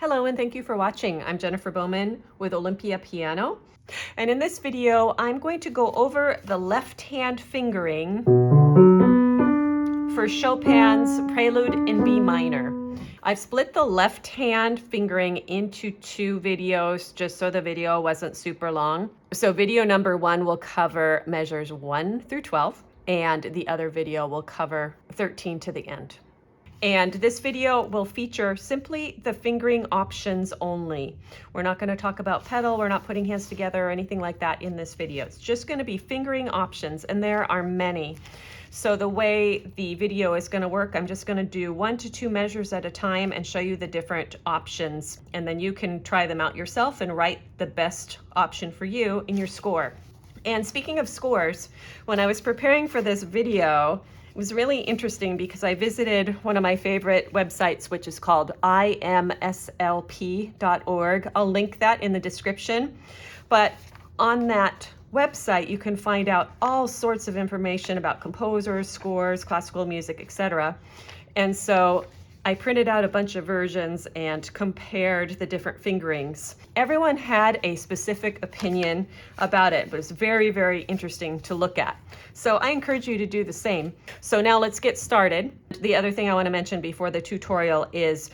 Hello and thank you for watching. I'm Jennifer Bowman with Olympia Piano. And in this video, I'm going to go over the left-hand fingering for Chopin's Prelude in B minor. I've split the left-hand fingering into two videos just so the video wasn't super long. So video number 1 will cover measures 1 through 12, and the other video will cover 13 to the end. And this video will feature simply the fingering options only. We're not going to talk about pedal, we're not putting hands together or anything like that in this video. It's just going to be fingering options, and there are many. So the way the video is going to work, I'm just going to do 1 to 2 measures at a time and show you the different options, and then you can try them out yourself and write the best option for you in your score. And speaking of scores, when I was preparing for this video, it was really interesting because I visited one of my favorite websites, which is called imslp.org. I'll link that in the description. But on that website, you can find out all sorts of information about composers, scores, classical music, etc. And so I printed out a bunch of versions and compared the different fingerings. Everyone had a specific opinion about it, but it's very, very interesting to look at. So I encourage you to do the same. So now let's get started. The other thing I want to mention before the tutorial is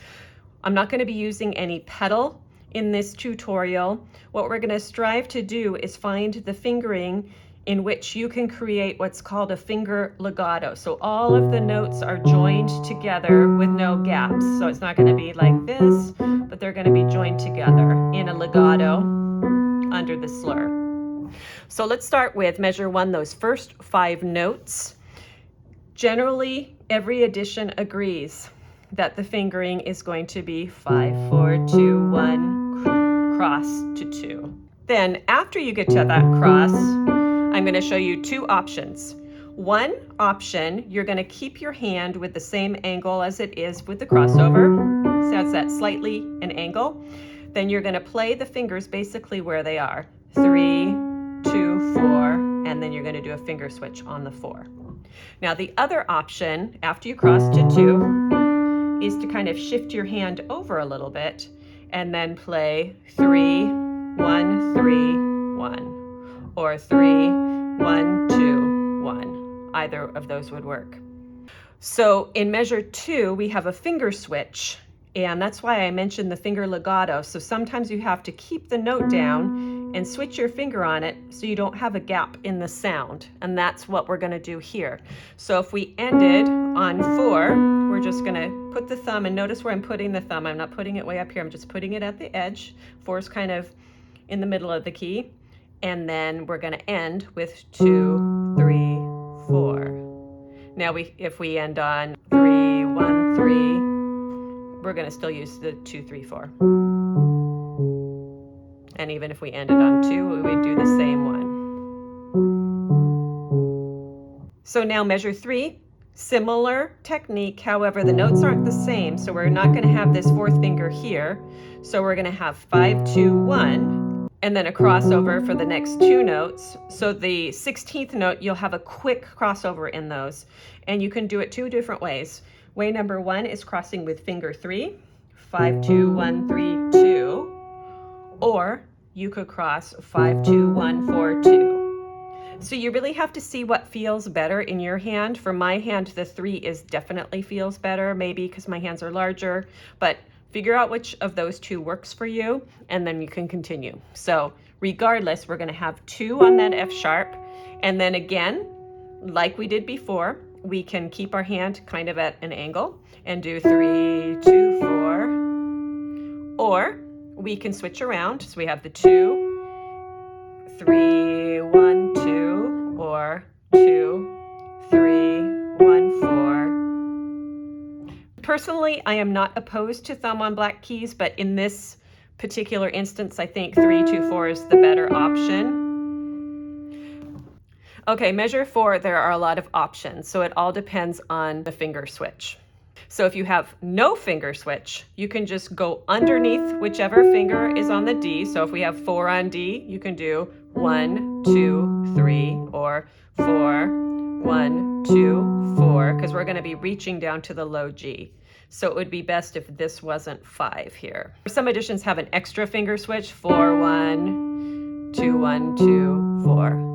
I'm not going to be using any pedal in this tutorial. What we're going to strive to do is find the fingering in which you can create what's called a finger legato. So all of the notes are joined together with no gaps. So it's not going to be like this, but they're going to be joined together in a legato under the slur. So let's start with measure 1, those first 5 notes. Generally, every edition agrees that the fingering is going to be 5, 4, 2, 1, cross to 2. Then after you get to that cross, I'm going to show you 2 options. One option, you're going to keep your hand with the same angle as it is with the crossover. So that's that slightly an angle. Then you're going to play the fingers basically where they are. 3, 2, 4, and then you're going to do a finger switch on the 4. Now the other option, after you cross to 2, is to kind of shift your hand over a little bit and then play 3, 1, 3, 1. Or 3, 1, 2, 1. Either of those would work. So in measure 2, we have a finger switch, and that's why I mentioned the finger legato. So sometimes you have to keep the note down and switch your finger on it so you don't have a gap in the sound, and that's what we're going to do here. So if we ended on 4, we're just going to put the thumb, and notice where I'm putting the thumb. I'm not putting it way up here, I'm just putting it at the edge. 4 is kind of in the middle of the key. And then we're going to end with 2, 3, 4. Now if we end on 3, 1, 3, we're going to still use the 2, 3, 4. And even if we ended on 2, we would do the same one. So now measure 3, similar technique, however the notes aren't the same, so we're not going to have this 4th finger here. So we're going to have 5, 2, 1. And then a crossover for the next 2 notes. So the 16th note, you'll have a quick crossover in those. And you can do it 2 different ways. Way number 1 is crossing with finger 3, 5, 2, 1, 3, 2. Or you could cross 5, 2, 1, 4, 2. So you really have to see what feels better in your hand. For my hand, the 3 is definitely feels better, maybe because my hands are larger, but figure out which of those 2 works for you, and then you can continue. So regardless, we're going to have 2 on that F sharp, and then again, like we did before, we can keep our hand kind of at an angle and do 3, 2, 4, or we can switch around. So we have the 2, 3, 1, 2, or 2, 3, 1, 4. Personally, I am not opposed to thumb on black keys, but in this particular instance, I think 3, 2, 4 is the better option. Okay, measure 4, there are a lot of options, so it all depends on the finger switch. So if you have no finger switch, you can just go underneath whichever finger is on the D. So if we have 4 on D, you can do 1, 2, 3, or 4, 1, 2, 4, because we're going to be reaching down to the low G. So it would be best if this wasn't 5 here. Some editions have an extra finger switch, 4, 1, 2, 1, 2, 4.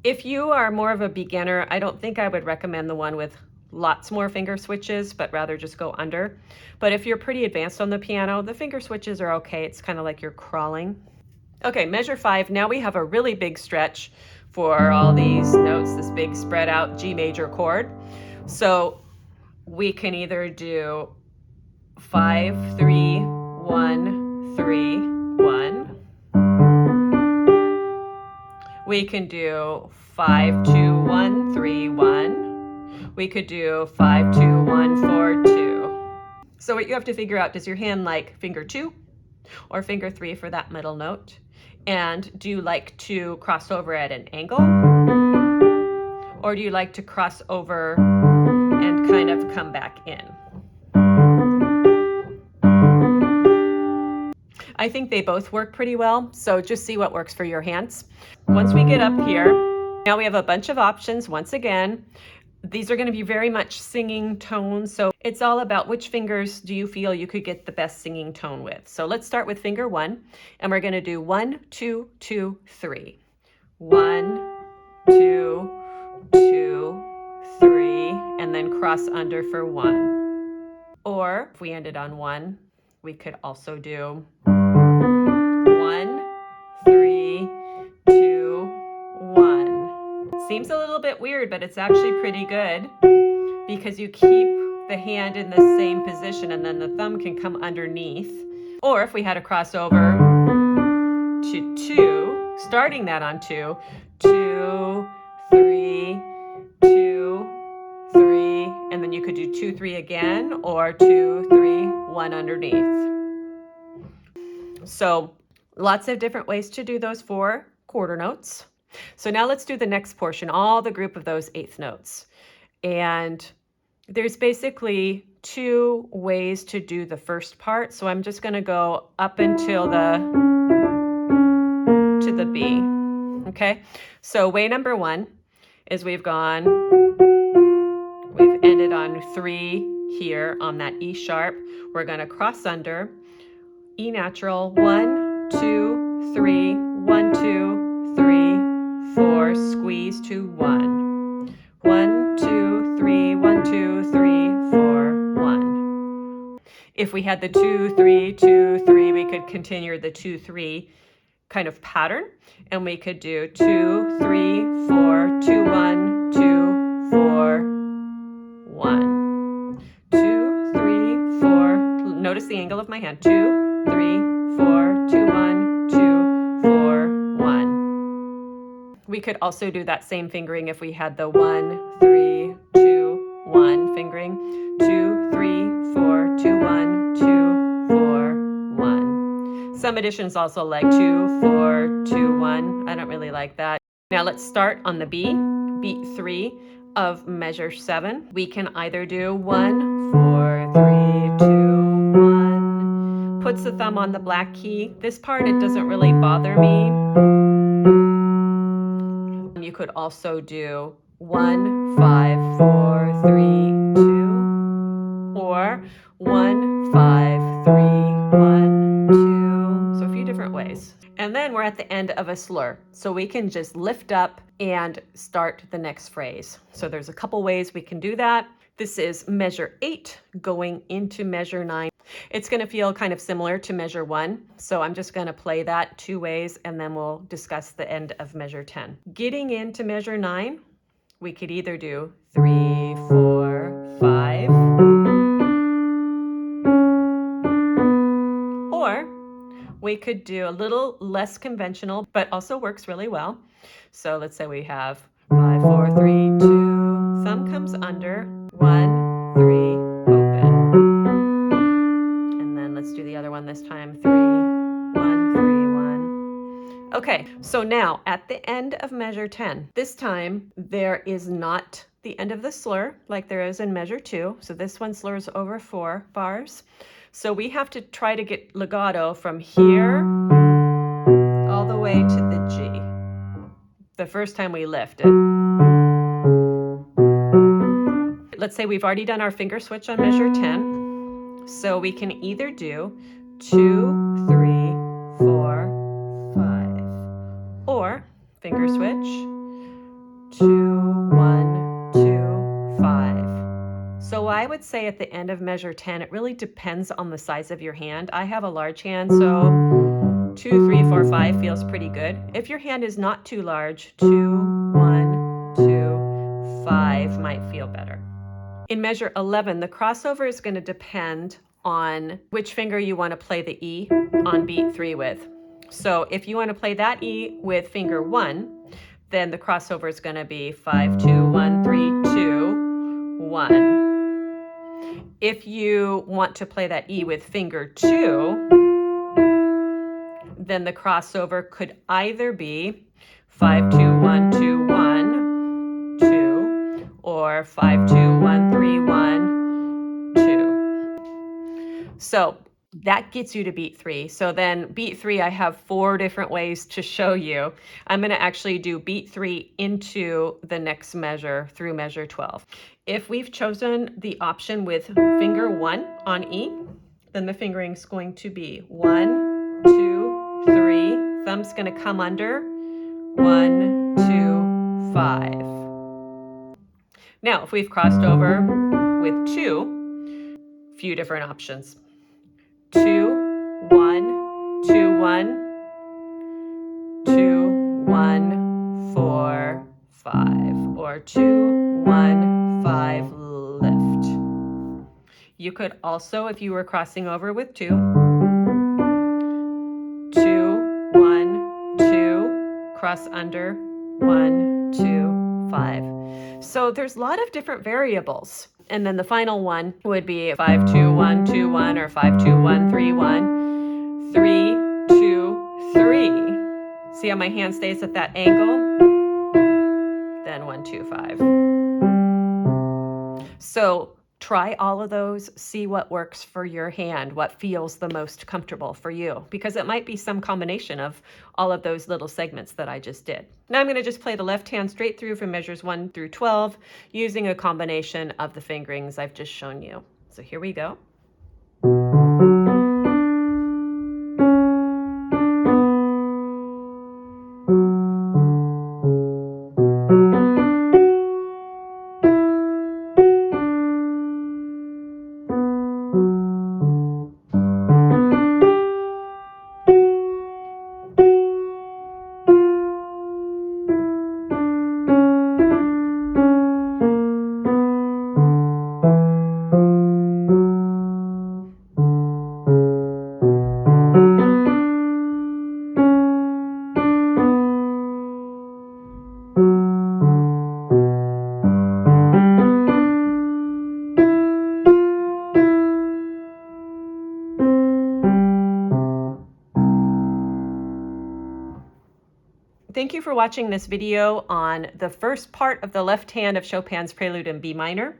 If you are more of a beginner, I don't think I would recommend the one with lots more finger switches, but rather just go under. But if you're pretty advanced on the piano, the finger switches are okay. It's kind of like you're crawling. Okay, measure 5. Now we have a really big stretch for all these notes, this big spread out G major chord. So we can either do 5, 3, 1, 3, 1. We can do 5, 2, 1, 3, 1. We could do 5, 2, 1, 4, 2. So what you have to figure out, does your hand like finger 2 or finger 3 for that middle note? And do you like to cross over at an angle? Or do you like to cross over and kind of come back in? I think they both work pretty well, so just see what works for your hands. Once we get up here, now we have a bunch of options once again. These are going to be very much singing tones, so it's all about which fingers do you feel you could get the best singing tone with. So let's start with finger 1, and we're going to do 1, 2, 2, 3. 1, 2, 2, 3, and then cross under for 1. Or if we ended on 1, we could also do 1, 3, 2, 1. Seems a little bit weird, but it's actually pretty good because you keep the hand in the same position and then the thumb can come underneath. Or if we had a crossover to 2, starting that on 2, 2, 3, 2, 3, and then you could do 2, 3 again, or 2, 3, 1 underneath. So lots of different ways to do those 4 quarter notes. So now let's do the next portion, all the group of those 8th notes. And there's basically 2 ways to do the first part. So I'm just going to go up until to the B. Okay, so way number 1 is we've ended on 3 here on that E sharp. We're going to cross under E natural, 1, 2, 3, 1, 2, 3, 4, squeeze to 1. 1, 2, 3, 1, 2, 3, 4, 1. If we had the 2, 3, 2, 3, we could continue the 2, 3 kind of pattern, and we could do 2, 3, 4, 2, 1, 2, 4, 1. 2, 3, 4. Notice the angle of my hand. 2, 3, 4, 2, 1, 2, 4, 1. We could also do that same fingering if we had the 1, 3, 2, 1 fingering. 2, 3, 4, 2, 1, 2, 4, 1. Some editions also like 2, 4, 2, 1. I don't really like that. Now let's start on the B, beat 3 of measure 7. We can either do 1, 4, 3, 2, 1. Puts the thumb on the black key. This part, it doesn't really bother me. You could also do 1, 5, 4, 3, 2, or 1, 5, 3, 1, 2. So a few different ways. And then we're at the end of a slur. So we can just lift up and start the next phrase. So there's a couple ways we can do that. This is measure 8 going into measure 9. It's going to feel kind of similar to measure 1. So I'm just going to play that 2 ways and then we'll discuss the end of measure 10. Getting into measure 9, we could either do 3, 4, 5, or we could do a little less conventional, but also works really well. So let's say we have 5, 4, 3, 2, thumb comes under, 1, 3, open. And then let's do the other one this time, 3, 1, 3, 1. Okay, so now at the end of measure 10, this time there is not the end of the slur like there is in measure 2. So this one slurs over 4 bars. So we have to try to get legato from here all the way to the G the first time we lift it. Let's say we've already done our finger switch on measure 10. So we can either do 2, 3, 4, 5, or finger switch 2, 1, 2, 5. So I would say at the end of measure 10, it really depends on the size of your hand. I have a large hand, so 2, 3, 4, 5 feels pretty good. If your hand is not too large, 2, 1, 2, 5 might feel better. In measure 11, the crossover is going to depend on which finger you want to play the E on beat 3 with. So if you want to play that E with finger 1, then the crossover is going to be 5, 2, 1, 3, 2, 1. If you want to play that E with finger 2, then the crossover could either be 5, 2, 1, 2, 1, 2, or 5, 2, 1, 3, 1, 2. So that gets you to beat 3. So then beat 3, I have 4 different ways to show you. I'm going to actually do beat 3 into the next measure through measure 12. If we've chosen the option with finger 1 on E, then the fingering is going to be 1, 2, 3. Thumb's going to come under 1, 2, 5. Now, if we've crossed over with 2, a few different options. 2, 1, 2, 1, 2, 1, 4, 5, or 2, 1, 5, lift. You could also, if you were crossing over with 2, 2, 1, 2, cross under 1, 2, 5. So there's a lot of different variables. And then the final one would be 5, 2, 1, 2, 1, or 5, 2, 1, 3, 1, 3, 2, 3. See how my hand stays at that angle? Then 1, 2, 5. So try all of those, see what works for your hand, what feels the most comfortable for you, because it might be some combination of all of those little segments that I just did. Now I'm going to just play the left hand straight through from measures 1 through 12 using a combination of the fingerings I've just shown you. So here we go. Thank you for watching this video on the first part of the left hand of Chopin's Prelude in B minor.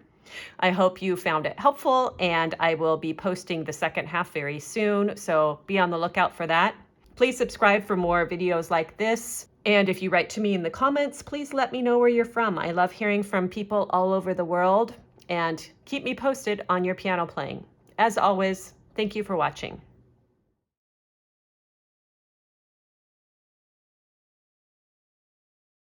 I hope you found it helpful, and I will be posting the second half very soon, so be on the lookout for that. Please subscribe for more videos like this, and if you write to me in the comments, please let me know where you're from. I love hearing from people all over the world, and keep me posted on your piano playing. As always, thank you for watching.